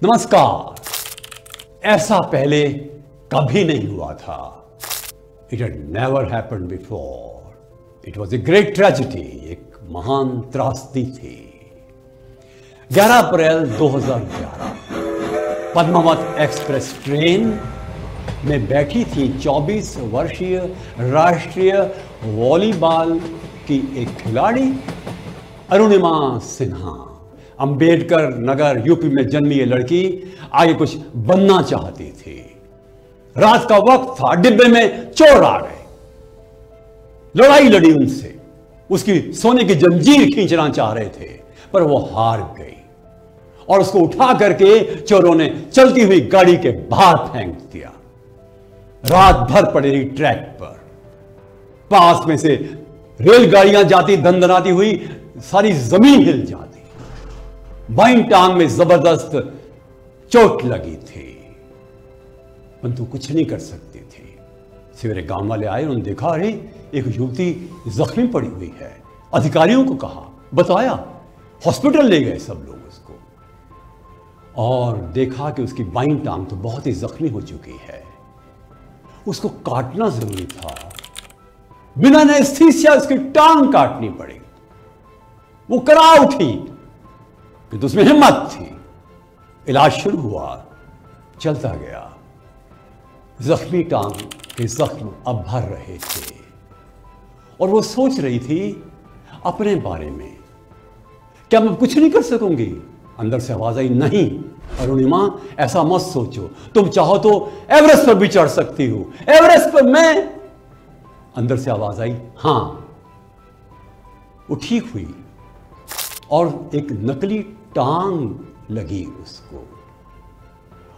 नमस्कार। ऐसा पहले कभी नहीं हुआ था। It had never happened before. It was a great tragedy. एक महान त्रासदी थी। 11 अप्रैल 2011 पद्मावत एक्सप्रेस ट्रेन में बैठी थी 24 वर्षीय राष्ट्रीय वॉलीबॉल की एक खिलाड़ी अरुणिमा सिन्हा। अंबेडकर नगर यूपी में जन्मी ये लड़की आगे कुछ बनना चाहती थी। रात का वक्त था, डिब्बे में चोर आ गए, लड़ाई लड़ी उनसे, उसकी सोने की जंजीर खींचना चाह रहे थे, पर वो हार गई और उसको उठा करके चोरों ने चलती हुई गाड़ी के बाहर फेंक दिया। रात भर पड़ी रही ट्रैक पर। पास में से रेलगाड़ियां जाती धंधनाती हुई सारी जमीन हिल जाती। बाईं टांग में जबरदस्त चोट लगी थी, परंतु कुछ नहीं कर सकती थी। सवेरे गांव वाले आए, उन्होंने देखा अरे एक युवती जख्मी पड़ी हुई है। अधिकारियों को कहा, बताया, हॉस्पिटल ले गए सब लोग उसको, और देखा कि उसकी बाईं टांग तो बहुत ही जख्मी हो चुकी है। उसको काटना जरूरी था, बिना एनेस्थीसिया उसकी टांग काटनी पड़ी। वो करा उठी, तो उसमें हिम्मत थी। इलाज शुरू हुआ, चलता गया। जख्मी टांग के जख्म अब भर रहे थे और वो सोच रही थी अपने बारे में, क्या मैं कुछ नहीं कर सकूंगी? अंदर से आवाज आई, नहीं अरुणिमा, ऐसा मत सोचो। तुम चाहो तो एवरेस्ट पर भी चढ़ सकती हो। एवरेस्ट पर मैं? अंदर से आवाज आई, हां। वो ठीक हुई और एक नकली टांग लगी उसको।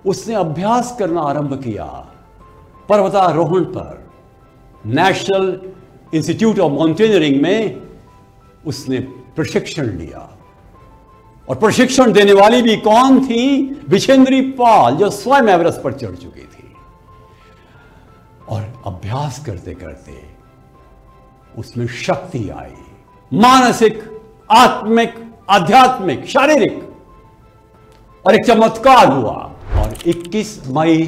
उसने अभ्यास करना आरंभ किया पर्वतारोहण पर। नेशनल इंस्टीट्यूट ऑफ माउंटेनियरिंग में उसने प्रशिक्षण लिया, और प्रशिक्षण देने वाली भी कौन थी? विजेंद्री पाल, जो स्वयं एवरेस्ट पर चढ़ चुकी थी। और अभ्यास करते करते उसमें शक्ति आई, मानसिक, आत्मिक, आध्यात्मिक, शारीरिक, और एक चमत्कार हुआ। और 21 मई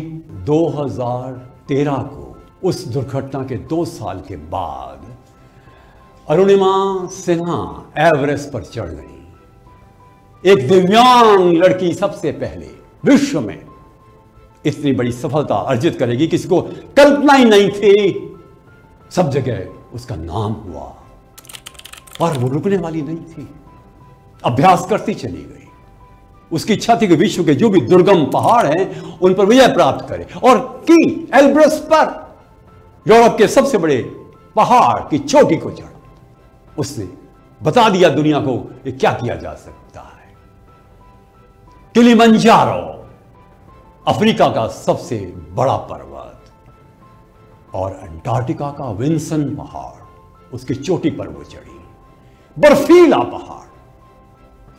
2013 को उस दुर्घटना के 2 साल के बाद अरुणिमा सिन्हा एवरेस्ट पर चढ़ गई। एक दिव्यांग लड़की सबसे पहले विश्व में इतनी बड़ी सफलता अर्जित करेगी, किसी को कल्पना ही नहीं थी। सब जगह उसका नाम हुआ और वो रुकने वाली नहीं थी, अभ्यास करती चली गई। उसकी इच्छा थी कि विश्व के जो भी दुर्गम पहाड़ हैं उन पर विजय प्राप्त करे, और की एल्ब्रस पर, यूरोप के सबसे बड़े पहाड़ की चोटी को चढ़। उसने बता दिया दुनिया को ये क्या किया जा सकता है। किलिमंजारो, अफ्रीका का सबसे बड़ा पर्वत, और अंटार्कटिका का विंसन पहाड़, उसकी चोटी पर वो चढ़ी। बर्फीला पहाड़,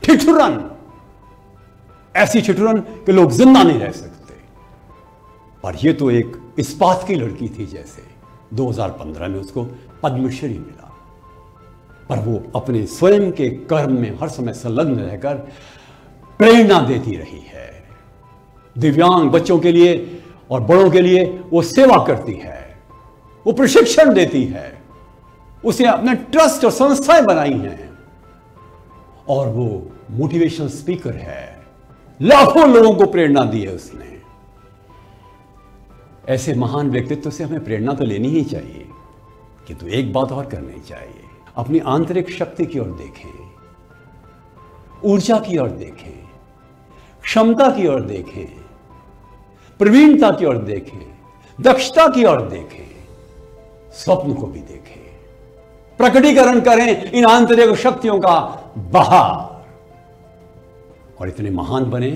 ठिठुरन, ऐसी ठिठुरन कि लोग जिंदा नहीं रह सकते। और ये तो एक इस्पात की लड़की थी जैसे। 2015 में उसको पद्मश्री मिला, पर वो अपने स्वयं के कर्म में हर समय संलग्न रहकर प्रेरणा देती रही है। दिव्यांग बच्चों के लिए और बड़ों के लिए वो सेवा करती है, वो प्रशिक्षण देती है, उसे अपने ट्रस्ट और संस्थाएं बनाई हैं, और वो मोटिवेशनल स्पीकर है। लाखों लोगों को प्रेरणा दी है उसने। ऐसे महान व्यक्तित्व से हमें प्रेरणा तो लेनी ही चाहिए, किंतु एक बात और करनी चाहिए। अपनी आंतरिक शक्ति की ओर देखें, ऊर्जा की ओर देखें, क्षमता की ओर देखें, प्रवीणता की ओर देखें, दक्षता की ओर देखें, स्वप्न को भी देखें। प्रकटीकरण करें इन आंतरिक शक्तियों का बाहर, और इतने महान बने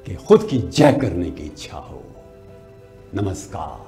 कि खुद की जय करने की इच्छा हो। नमस्कार।